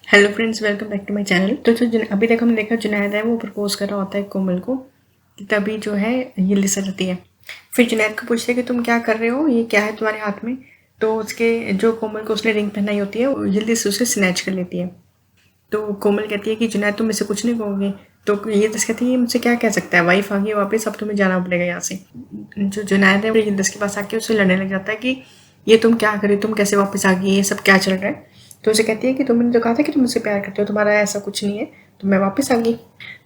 Hello friends, welcome back to my channel. तो जो अभी तक हमने देखा, जुनैद है वो प्रपोज कर रहा होता है कोमल को कि तभी जो है ये लिसा जाती है। फिर जुनैद को पूछते हैं कि तुम क्या कर रहे हो, ये क्या है तुम्हारे हाथ में। तो उसके जो कोमल को उसने रिंग पहनाई होती है वो जल्दी से उसे स्नैच कर लेती है। तो कोमल कहती है कि जुनैद तुम मुझसे कुछ नहीं कहोगे। तो ये दस कहती है ये मुझसे क्या कह सकता है, वाइफ आ गई वापस, अब तुम्हें जाना पड़ेगा यहाँ से। जो जुनैद है वो यिल्दिज़ के पास आके उससे लड़ने लग जाता है कि ये तुम क्या कर रही हो, तुम कैसे वापस आ गई, ये सब क्या चल रहा है। तो उसे कहती है कि तुमने तो कहा था कि तुम मुझसे प्यार करते हो, तुम्हारा ऐसा कुछ नहीं है, तो मैं वापस आ गई।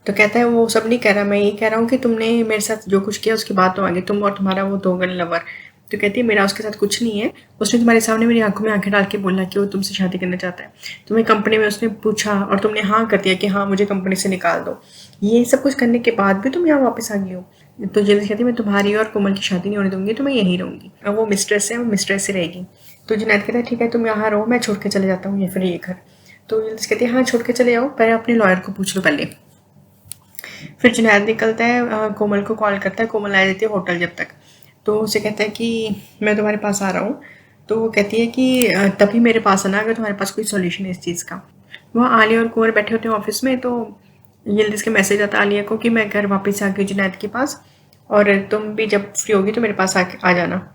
तो कहता है वो सब नहीं कह रहा, मैं ये कह रहा हूँ कि तुमने मेरे साथ जो कुछ किया उसके बाद तुम आ गई, तुम और तुम्हारा वो दोगल लवर। तो कहती है मेरा उसके साथ कुछ नहीं है, उसने तुम्हारे सामने मेरी आंखों में आंखें डाल के बोला कि वो तुमसे शादी करना चाहता है। तुम्हें कंपनी में उसने पूछा और तुमने हाँ कर दिया कि हाँ मुझे कंपनी से निकाल दो। ये सब कुछ करने के बाद भी तुम यहाँ वापस आ गई हो। तो जल्दी कहती है मैं तुम्हारी और कोमल की शादी नहीं होने दूंगी, तो मैं यहीं रहूंगी। अब वो मिस्ट्रेस है, वो मिस्ट्रेस से रहेगी। तो जुनैद कहता है ठीक है तुम यहाँ रहो, मैं छोड़ के चले जाता हूँ ये फिर ये घर। तो जल्दी कहती है हाँ छोड़ के चले जाओ, पर अपने लॉयर को पूछ लो पहले। फिर जुनैद निकलता है, कोमल को कॉल करता है, कोमल आ जाती है होटल जब तक। तो उसे कहता है कि मैं तुम्हारे पास आ रहा हूँ। तो वो कहती है कि तभी मेरे पास आना अगर तुम्हारे पास कोई सॉल्यूशन है इस चीज़ का। वहाँ आलिया और कुंवर बैठे होते हैं ऑफिस में। तो यिल्दिज़ का मैसेज आता है आलिया को कि मैं घर वापस आ गई जुनैद के पास, और तुम भी जब फ्री होगी तो मेरे पास आ जाना।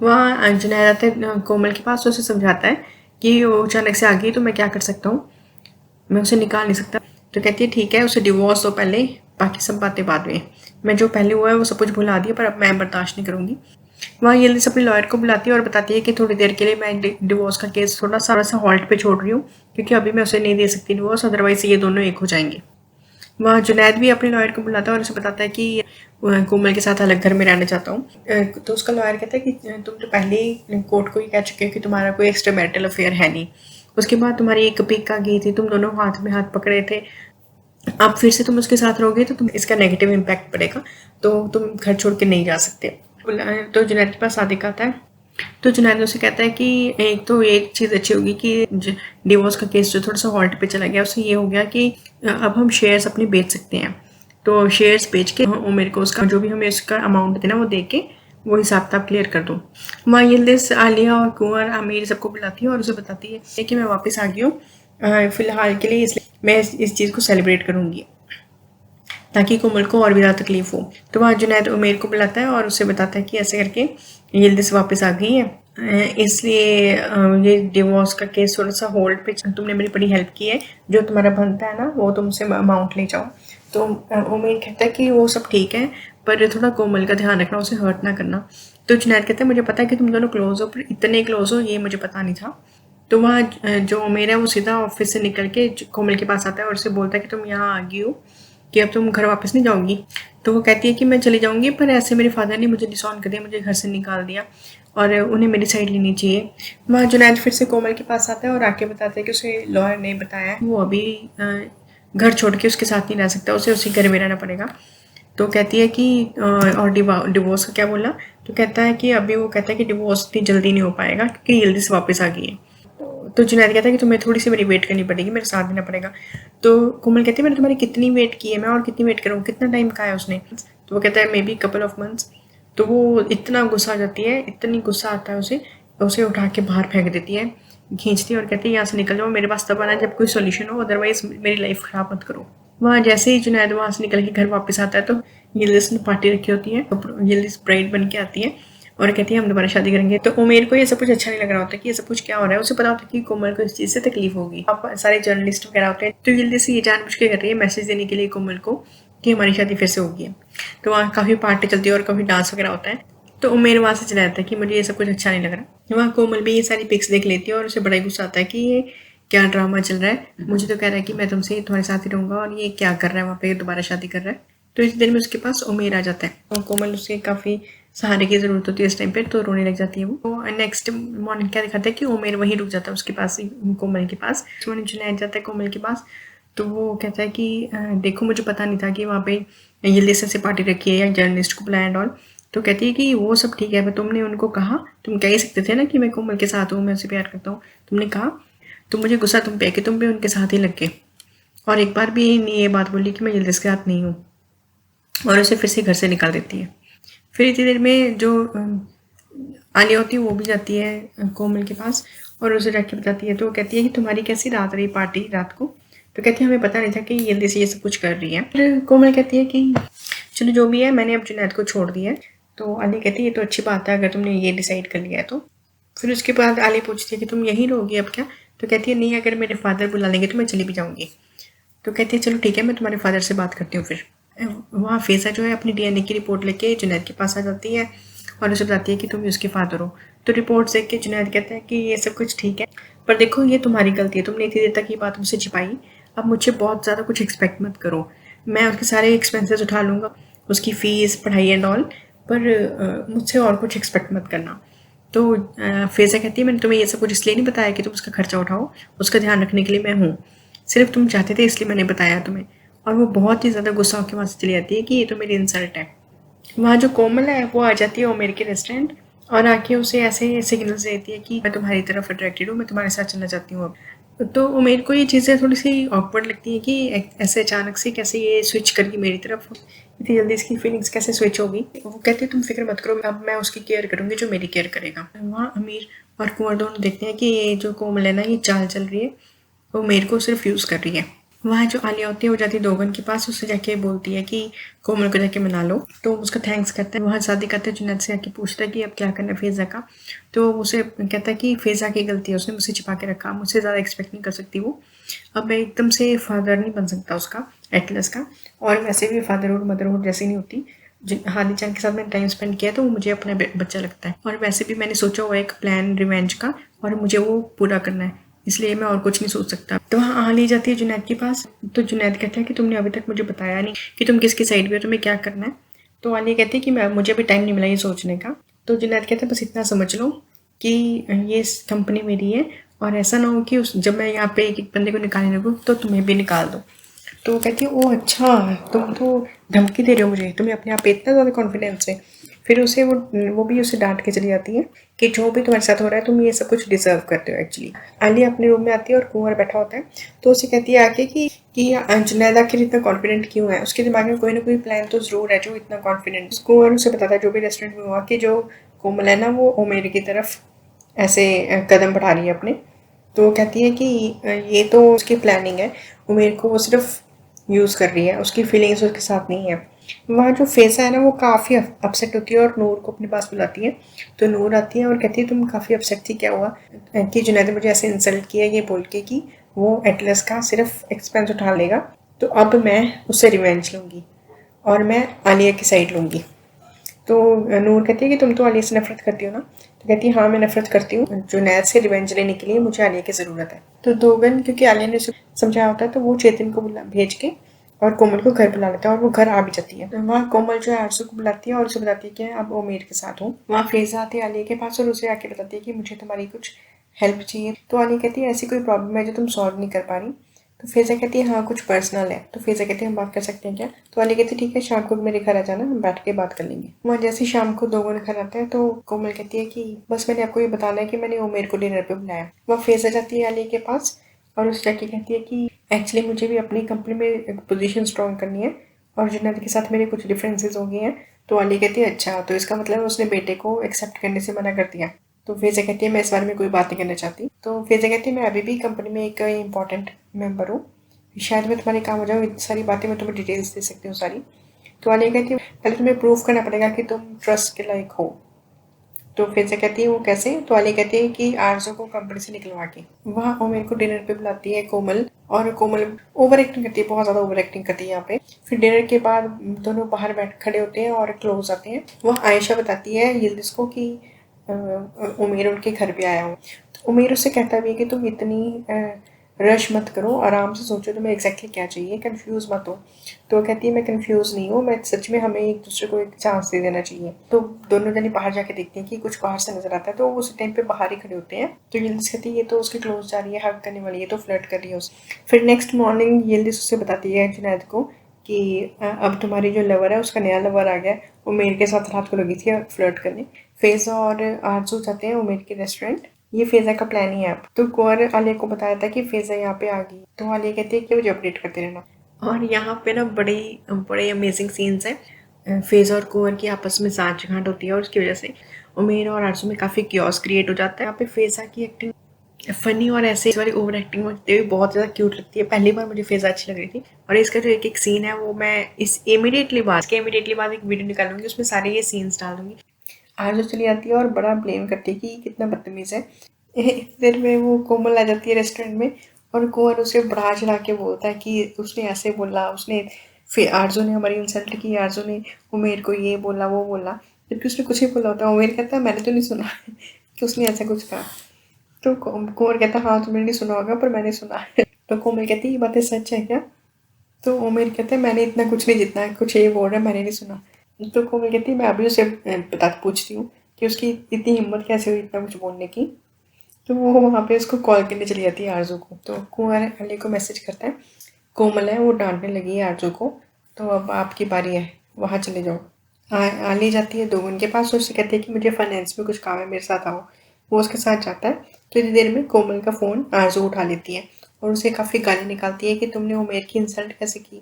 वहाँ जुनैद आता है कोमल के पास, तो उसे समझाता है कि वो अचानक से आ गई तो मैं क्या कर सकता हूँ, मैं उसे निकाल नहीं सकता। तो कहती है ठीक है उसे डिवोर्स दो पहले, बाकी सब बातें बाद में। मैं जो पहले हुआ है वो सब कुछ भुला दिया, पर अब मैं बर्दाश्त नहीं करूँगी। वहाँ यिल्दिज़ अपने लॉयर को बुलाती है और बताती है कि थोड़ी देर के लिए मैं डिवोर्स का केस थोड़ा सा हॉल्ट पे छोड़ रही हूँ, क्योंकि अभी मैं उसे नहीं दे सकती डिवोर्स, अदरवाइज ये दोनों एक हो जाएंगे। वहाँ जुनैद भी अपने लॉयर को बुलाता है और उसे बताता है कि कोमल के साथ अलग घर में रहना चाहता हूँ। तो उसका लॉयर कहता है कि तुम तो पहले ही कोर्ट को ही कह चुके हो कि तुम्हारा कोई एक्स्ट्रा मैरिटल अफेयर है नहीं। उसके बाद तुम्हारी एक पिक आ गई थी, तुम दोनों हाथ में हाथ पकड़े थे। अब फिर से तुम उसके साथ रहोगे तो तुम इसका नेगेटिव इम्पैक्ट पड़ेगा, तो तुम घर छोड़ के नहीं जा सकते। तो जुनैद के पास सादिक आता है। तो जुनैद उसे कहता है कि एक तो एक चीज़ अच्छी होगी कि डिवोर्स का केस जो थोड़ा सा हॉल्ट पे चला गया, उससे ये हो गया कि अब हम शेयर्स अपने बेच सकते हैं। तो शेयर्स बेच के वो मेरे को उसका जो भी हमें उसका अमाउंट देना वो दे के वो हिसाब किताब क्लियर कर दूँ। वहाँ यिल्दिज़ आलिया और कुंवर आमिर सबको बुलाती है और उसे बताती है कि मैं वापस आ गई हूँ फिलहाल के लिए, इसलिए मैं इस चीज़ को सेलिब्रेट करूँगी ताकि कोमल को और भी ज़्यादा तकलीफ हो। तो वहाँ जुनैद उमेर को बुलाता है और उसे बताता है कि ऐसे करके यिल्दिज़ वापस आ गई है, इसलिए ये डिवोर्स का केस थोड़ा सा होल्ड पे, तुमने मेरी बड़ी हेल्प की है, जो तुम्हारा बनता है ना वो तुमसे अमाउंट ले जाओ। तो उमेर कहता है कि वो सब ठीक है, पर थोड़ा कोमल का ध्यान रखना, उसे हर्ट ना करना। तो जुनैद कहता है मुझे पता है कि तुम दोनों क्लोज हो, पर इतने क्लोज हो ये मुझे पता नहीं था। तो वहाँ जो उमेर है वो सीधा ऑफिस से निकल के कोमल के पास आता है और उसे बोलता है कि तुम यहाँ आ गई हो, कि अब तुम घर वापस नहीं जाओगी। तो वो कहती है कि मैं चली जाऊंगी, पर ऐसे मेरे फादर ने मुझे डिसऑन कर दिया, मुझे घर से निकाल दिया और उन्हें मेरी साइड लेनी चाहिए। वहाँ जुनैद फिर से कोमल के पास आता है और आके बताता है कि उसे लॉयर ने बताया है वो अभी घर छोड़ के उसके साथ नहीं रह सकता, उसे उसी घर में रहना पड़ेगा। तो कहती है कि और डिवोर्स का क्या बोला। तो कहता है कि अभी वो कहता है कि डिवोर्स इतनी जल्दी नहीं हो पाएगा क्योंकि जल्दी से वापस आ गई है। तो जुनैद कहता है कि तुम्हें थोड़ी सी मेरी वेट करनी पड़ेगी, मेरे साथ देना पड़ेगा। तो कोमल कहती है मैंने तुम्हारी कितनी वेट की है, मैं और कितनी वेट करूँ, कितना टाइम कहा है उसने। तो वो कहता है may be couple of months. तो वो इतना गुस्सा आ जाती है, इतनी गुस्सा आता है उसे, उसे उठा के बाहर फेंक देती है, खींचती है और कहती है यहाँ से निकल जाओ, मेरे पास तब आना जब कोई सोल्यूशन हो, अदरवाइज मेरी लाइफ ख़राब मत करो। वहाँ जैसे ही जुनैद वहाँ से निकल के घर वापस आता है तो यिल्दिज़ ने पार्टी रखी होती है, यिल्दिज़ ब्राइड बन के आती है और कहती है हम दोबारा शादी करेंगे। तो उमेर को ये सब कुछ अच्छा नहीं लग रहा होता कि ये सब कुछ क्या हो रहा है। उसे पता होता है कि कोमल को इस चीज़ से तकलीफ होगी। अब सारे जर्नलिस्ट वगैरह होते हैं, तो यिल्दिज़ से ये जानबूझ के कर रही है मैसेज देने के लिए कोमल को कि हमारी शादी फिर से होगी। तो वहाँ काफ़ी पार्टी चलती है और काफ़ी डांस वगैरह होता है। तो उमेर वहाँ से चला जाता है कि मुझे ये सब कुछ अच्छा नहीं लग रहा। वहाँ कोमल भी ये सारी पिक्स देख लेती है और उसे बड़ा ही गुस्सा आता है कि ये क्या ड्रामा चल रहा है, मुझे तो कह रहा है कि मैं तुमसे तुम्हारे साथ ही रहूँगा और ये क्या कर रहा है वहाँ पे, दोबारा शादी कर रहा है। तो इस दिन में उसके पास उमेर आ जाता है और कोमल उसके काफ़ी सहारे की ज़रूरत होती है इस टाइम पे, तो रोने लग जाती है वो। तो नेक्स्ट मॉर्निंग क्या दिखाता है कि उमेर वहीं रुक जाता है उसके पास ही, कोमल के पास। मॉर्निंग जुनैद जाता है कोमल के पास, तो वो कहता है कि देखो मुझे पता नहीं था कि वहाँ पे यिल्दिज़ से पार्टी रखी है या जर्नलिस्ट को बुलाया एंड ऑल। तो कहती है कि वो सब ठीक है, पर तुमने उनको कहा, तुम कह ही सकते थे ना कि मैं कोमल के साथ हूँ, मैं उसे प्यार करता हूँ, तुमने कहा। तो मुझे गुस्सा तुम पे कि तुम भी उनके साथ ही लग गए और एक बार भी नहीं ये बात बोली कि मैं यिल्दिज़ के साथ नहीं हूँ, और उसे फिर से घर से निकाल देती है। फिर इतनी देर में जो आलिया होती है वो भी जाती है कोमल के पास और उसे जाके बताती है। तो वो कहती है कि तुम्हारी कैसी रात रही पार्टी रात को? तो कहती है हमें पता नहीं था कि जल्दी से ये सब कुछ कर रही है। फिर कोमल कहती है कि चलो जो भी है, मैंने अब जुनैद को छोड़ दिया है। तो आलिया कहती है ये तो अच्छी बात है अगर तुमने ये डिसाइड कर लिया है तो। फिर उसके बाद आलिया पूछती है कि तुम यहीं रहोगी अब क्या? तो कहती है नहीं, अगर मेरे फादर बुला लेंगे तो मैं चली भी जाऊँगी। तो कहती है चलो ठीक है, मैं तुम्हारे फादर से बात करती हूँ। फिर वहाँ फ़ेज़ा जो है अपनी डीएनए की रिपोर्ट लेके जुनैद के पास आ जाती है और उसे बताती है कि तुम उसके फादर हो। तो रिपोर्ट देख के जुनैद कहता है कि ये सब कुछ ठीक है, पर देखो ये तुम्हारी गलती है, तुमने इतनी देर तक ये बात मुझसे छिपाई। अब मुझसे बहुत ज़्यादा कुछ एक्सपेक्ट मत करो, मैं उसके सारे एक्सपेंसेस उठा लूँगा, उसकी फ़ीस पढ़ाई एंड ऑल, पर मुझसे और कुछ एक्सपेक्ट मत करना। तो फ़ेज़ा कहती है मैंने तुम्हें ये सब कुछ इसलिए नहीं बताया कि तुम उसका खर्चा उठाओ, उसका ध्यान रखने के लिए मैं हूँ, सिर्फ तुम चाहते थे इसलिए मैंने बताया तुम्हें। और वो बहुत ही ज़्यादा गुस्सा होकर वहाँ से चली जाती है कि ये तो मेरी इंसल्ट है। वहाँ जो कोमल है वो आ जाती है उमेर के रेस्टोरेंट और आके उसे ऐसे सिग्नल्स देती है कि मैं तुम्हारी तरफ अट्रैक्टेड हूँ, मैं तुम्हारे साथ चलना चाहती हूँ अब। तो उमेर को ये चीज़ें थोड़ी सी ऑकवर्ड लगती है कि ऐसे अचानक से कैसे ये स्विच करके मेरी तरफ, इतनी जल्दी इसकी फीलिंग्स कैसे स्विच होगी। वो कहती है तुम फिक्र मत करो, अब मैं उसकी केयर करूँगी जो मेरी केयर करेगा। वहाँ अमीर और कुंवर दोनों देखते हैं कि ये जो कोमल है ना ये चाल चल रही है, वो उमेर को सिर्फ यूज़ कर रही है। वहाँ जो आलिया होती है वो जाती है दोगन के पास, उससे जाके बोलती है कि कोमल को जाके मना लो। तो उसका थैंक्स करता है। वहाँ शादी करते जुनैद से आके पूछता है कि अब क्या करना है फ़ेज़ा का। तो उसे कहता है कि फ़ेज़ा की गलती है, उसने मुझसे छिपा के रखा, मुझसे ज़्यादा एक्सपेक्ट नहीं कर सकती वो। अब मैं एकदम से फादर नहीं बन सकता उसका, एटलस का, और वैसे भी फादरहुड मदरहुड जैसी नहीं होती। हादी जान के साथ मैंने टाइम स्पेंड किया तो वो मुझे अपना बच्चा लगता है, और वैसे भी मैंने सोचा हुआ एक प्लान रिवेंज का और मुझे वो पूरा करना है, इसलिए मैं और कुछ नहीं सोच सकता। तो वहाँ आ ली जाती है जुनैद के पास। तो जुनैद कहता है कि तुमने अभी तक मुझे बताया नहीं कि तुम किसकी साइड पे हो, तुम्हें क्या करना है। तो आलिया कहती है कि मुझे अभी टाइम नहीं मिला ये सोचने का। तो जुनैद कहता है बस इतना समझ लो कि ये कंपनी मेरी है और ऐसा ना हो कि जब मैं यहाँ पे एक एक बंदे को निकालने लगूँ तो तुम्हें भी निकाल दो। तो वो कहती है ओ अच्छा, तुम तो धमकी दे रहे हो मुझे, तुम्हें अपने आप पे इतना ज़्यादा कॉन्फिडेंस है। फिर उसे वो भी उसे डांट के चली जाती है कि जो भी तुम्हारे साथ हो रहा है तुम ये सब कुछ डिजर्व करते हो एक्चुअली। आलिया अपने रूम में आती है और कुंवर बैठा होता है। तो उसे कहती है आके कि जुनैद आखिर इतना कॉन्फिडेंट क्यों है, उसके दिमाग में कोई ना कोई प्लान तो ज़रूर है जो इतना कॉन्फिडेंट। कुंवर उसे बताता है जो भी रेस्टोरेंट में हुआ कि जो कोमल है ना वो उमेर की तरफ ऐसे कदम बढ़ा रही है अपने। तो वो कहती है कि ये तो उसकी प्लानिंग है, उमेर को वो सिर्फ यूज़ कर रही है, उसकी फीलिंग्स उसके साथ नहीं है। वहाँ जो फ़ेज़ा है ना वो काफ़ी अपसेट होती है और नूर को अपने पास बुलाती है। तो नूर आती है और कहती है तुम काफ़ी अपसेट थी, क्या हुआ? कि जुनैद ने मुझे ऐसे इंसल्ट किया ये बोल के कि वो एटलस का सिर्फ एक्सपेंस उठा लेगा, तो अब मैं उससे रिवेंज लूँगी और मैं आलिया की साइड लूँगी। तो नूर कहती है कि तुम तो आलिया से नफरत करती हो ना? तो कहती है हाँ मैं नफरत करती हूँ, जुनैद से रिवेंज लेने के लिए मुझे आलिया की ज़रूरत है। तो दोगन क्योंकि आलिया ने उसे समझाया होता है तो वो चेतन को भेज के और कोमल को घर बुला लेता है और वो घर आ भी जाती है। तो वहाँ कोमल जो है आरसू को बुलाती है और उसे बताती है कि अब वो मेरे के साथ हूँ। वहाँ फ़ेज़ा आती है आलिया के पास और उसे आके बताती है कि मुझे तुम्हारी कुछ हेल्प चाहिए। तो आलिया कहती है ऐसी कोई प्रॉब्लम है जो तुम सॉल्व नहीं कर पा रही? तो फ़ेज़ा कहती है हाँ कुछ पर्सनल है। तो फ़ेज़ा कहती है हम बात कर सकते हैं क्या? तो आलिया कहती है ठीक है, शाम को मेरे घर आ जाना, हम बैठ के बात कर लेंगे। वहाँ जैसे शाम को दोगुन घर आते हैं तो कोमल कहती है कि बस मैंने आपको ये बताना है कि मैंने उमेर को डिनर पे बुलाया। वह फ़ेज़ा जाती है आलिया के पास और उस जाके कहती है कि एक्चुअली मुझे भी अपनी कंपनी में एक पोजीशन स्ट्रॉन्ग करनी है और जुनैद के साथ मेरे कुछ डिफरेंसेस हो गए हैं। तो आलिया कहती है अच्छा, तो इसका मतलब उसने बेटे को एक्सेप्ट करने से मना कर दिया। तो फ़ेज़ा कहती है मैं इस बारे में कोई बात नहीं करना चाहती। तो फ़ेज़ा कहती है मैं अभी भी कंपनी में एक इंपॉर्टेंट मेंबर हूँ, शायद मैं तुम्हारे काम हो जाऊँ, इतनी सारी बातें मैं तुम्हें डिटेल्स दे सकती हूँ सारी। तो आलिया कहती है पहले तुम्हें प्रूव करना पड़ेगा कि तुम ट्रस्ट के लायक हो। तो फ़ेज़ा कहती है वो कैसे? तो आलिया कहती है कि आरज़ू को कंपनी से निकलवा के। वहाँ उमेर को डिनर पे बुलाती है कोमल और कोमल ओवर एक्टिंग करती है, बहुत ज़्यादा ओवर एक्टिंग करती है यहाँ पे। फिर डिनर के बाद दोनों बाहर बैठ खड़े होते हैं और क्लोज आते हैं। वहाँ आयशा बताती है यिल्दिज़ को कि उमेर उनके घर पे आया हूँ। तो उमेर उससे कहता भी है कि तुम इतनी रश मत करो, आराम से सोचो तुम्हें एग्जैक्टली क्या चाहिए, कंफ्यूज मत हो। तो वो कहती है मैं कंफ्यूज नहीं हूँ, मैं सच में हमें एक दूसरे को एक चांस दे देना चाहिए। तो दोनों जने बाहर जाके देखते हैं कि कुछ बाहर से नजर आता है, तो वो उस टाइम पे बाहर ही खड़े होते हैं। तो यिल्दिज़ कहती है ये तो उसके क्लोज जा रही है, हग करने वाली है, तो फ्लर्ट कर रही है उससे। फिर नेक्स्ट मॉर्निंग यिल्दिज़ उससे बताती है जुनैद को कि अब तुम्हारी जो लवर है उसका नया लवर आ गया, उमेर के साथ रात को लगी थी फ्लर्ट करने। फ़ेज़ा और आरज़ू जाते हैं उमेर के रेस्टोरेंट, ये फ़ेज़ा का प्लान ही है अब। तो कुंवर आलिया को बताया था कि फ़ेज़ा यहाँ पे आ गई, तो आलिया कहती है कि मुझे अपडेट करते रहना। और यहाँ पे ना बड़े अमेजिंग सीन्स हैं। फ़ेज़ा और कुंवर की आपस में साँठ-गाँठ होती है और उसकी वजह से उमेर और आरज़ू में काफ़ी क्योस क्रिएट हो जाता है। यहाँ पे फ़ेज़ा की एक्टिंग फ़नी और ऐसे इस वाली ओवर एक्टिंग होती हुई बहुत ज़्यादा क्यूट लगती है। पहली बार मुझे फ़िज़ा अच्छी लग रही थी और इसका जो एक-एक सीन है वो मैं इस इमीडिएटली बाद एक वीडियो निकालूँगी, उसमें सारे ये सीन्स डाल दूँगी। आरज़ू चली आती है और बड़ा ब्लेम करती है कि ये कितना बदतमीज़ है। इतनी देर में वो कोमल आ जाती है रेस्टोरेंट में और कुंवर उसे बढ़ा-चढ़ा के बोलता है कि उसने ऐसे बोला, उसने फिर आरज़ू ने हमारी इंसल्ट की, आरज़ू ने उमेर को ये बोला, वो बोला, जबकि उसने कुछ नहीं बोला होता है। उमेर कहता है मैंने तो नहीं सुना कि उसने ऐसा कुछ कहा। तो कुंवर कहता है हाँ तुमने नहीं सुना होगा पर मैंने सुना है। तो कोमल कहती है ये बातें सच है क्या? तो उमेर कहता है मैंने इतना कुछ नहीं, जितना कुछ ये बोल रहा है मैंने नहीं सुना। तो कोमल कहती है मैं अभी उसे बता पूछती हूँ कि उसकी इतनी हिम्मत कैसे हुई इतना कुछ बोलने की। तो वो वहाँ पे उसको कॉल करने चली जाती है आरज़ू को। तो कुंवर अली को मैसेज करता है, कोमल है वो डांटने लगी है आरज़ू को, तो अब आपकी बारी है, वहाँ चले जाओ। आली जाती है दोगुन के पास और उससे कहती है कि मुझे फाइनेंस में कुछ काम है, मेरे साथ आओ। वो उसके साथ जाता है। तो इतनी देर में कोमल का फ़ोन आरज़ू उठा लेती है और उसे काफ़ी गाली निकालती है कि तुमने उमेर की इंसल्ट कैसे की।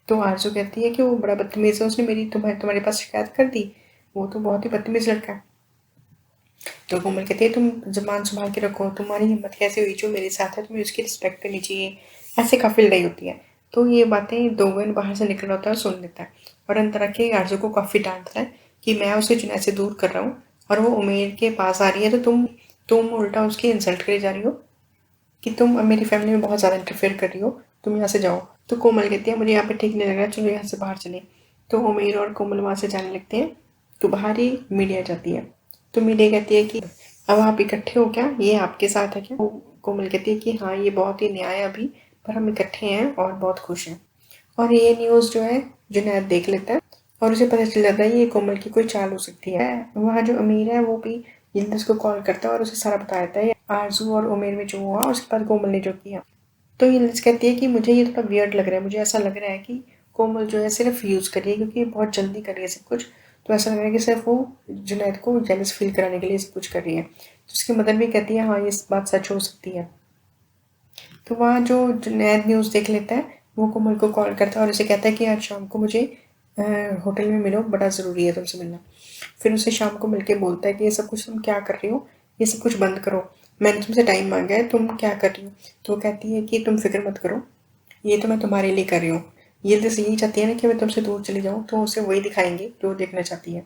तो आरज़ू कहती है कि वो बड़ा बदतमीज़ है, उसने मेरी तुम्हारे पास शिकायत कर दी, वो तो बहुत ही बदतमीज़ लड़का है। तो कोमल कहती है तुम ज़बान संभाल के रखो, तुम्हारी हिम्मत कैसे हुई, जो मेरे साथ है तुम्हें उसकी रिस्पेक्ट करनी चाहिए। ऐसे काफ़ी लड़ाई होती है। तो ये बातें दोगन बाहर से निकल होता है और सुन लेता है और अंदर आके आरज़ू को काफ़ी डांटता है कि मैं उसे जुनैद से दूर कर रहा हूँ और वो उमेर के पास आ रही है, तो तुम उल्टा उसकी इंसल्ट करे जा रही हो कि तुम मेरी फैमिली में बहुत ज़्यादा इंटरफेयर कर रही हो, तुम यहाँ से जाओ। तो कोमल कहती है मुझे यहाँ पे ठीक नहीं लग रहा, चलो यहाँ से बाहर चले। तो उमेर और कोमल वहाँ से जाने लगते हैं। तो बाहर ही मीडिया जाती है। तो मीडिया कहती है कि अब आप इकट्ठे हो क्या, ये आपके साथ है क्या? कोमल कहती है कि हाँ ये बहुत ही न्याय है अभी, पर हम इकट्ठे हैं और बहुत खुश हैं। और ये न्यूज़ जो है जुनैद देख लेता है और उसे पता चल जाता है ये कोमल की कोई चाल हो सकती है। वहाँ जो अमीर है वो भी यिल्दिज़ को कॉल करता है और उसे सारा बता देता है आरज़ू और उमेर में जो हुआ, उसके बाद कोमल ने जो किया। तो यिल्दिज़ कहती है कि मुझे ये थोड़ा वियर्ड लग रहा है, मुझे ऐसा लग रहा है कि कोमल जो है सिर्फ यूज़ कर रही है, क्योंकि बहुत जल्दी कर रही है सब कुछ। तो ऐसा लग रहा है कि सिर्फ वो जुनैद को जेलस फील कराने के लिए सब कुछ कर रही है। तो उसकी मदर भी कहती है हाँ ये बात सच हो सकती है। तो वहाँ जो जुनैद न्यूज़ देख लेता है वो कोमल को कॉल करता है और उसे कहता है कि आज शाम को मुझे होटल में मिलो, बड़ा ज़रूरी है तुमसे मिलना। फिर उसे शाम को मिलके बोलता है कि ये सब कुछ तुम क्या कर रही हो, ये सब कुछ बंद करो, मैंने तुमसे टाइम मांगा है, तुम क्या कर रही हो? तो वो कहती है कि तुम फिक्र मत करो, ये तो मैं तुम्हारे लिए कर रही हूँ। ये बस यही चाहती है ना कि मैं तुमसे दूर चली जाऊँ, तो उसे वही दिखाएंगे जो देखना चाहती है।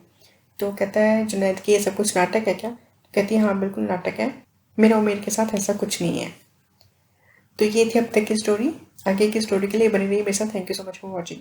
तो कहता है जुनैद कि ये सब कुछ नाटक है क्या? तो कहती है हाँ बिल्कुल नाटक है, मेरा उमेर के साथ ऐसा कुछ नहीं है। तो ये थी अब तक की स्टोरी। आगे की स्टोरी के लिए बनी रही मेरे साथ। Thank you so much for watching.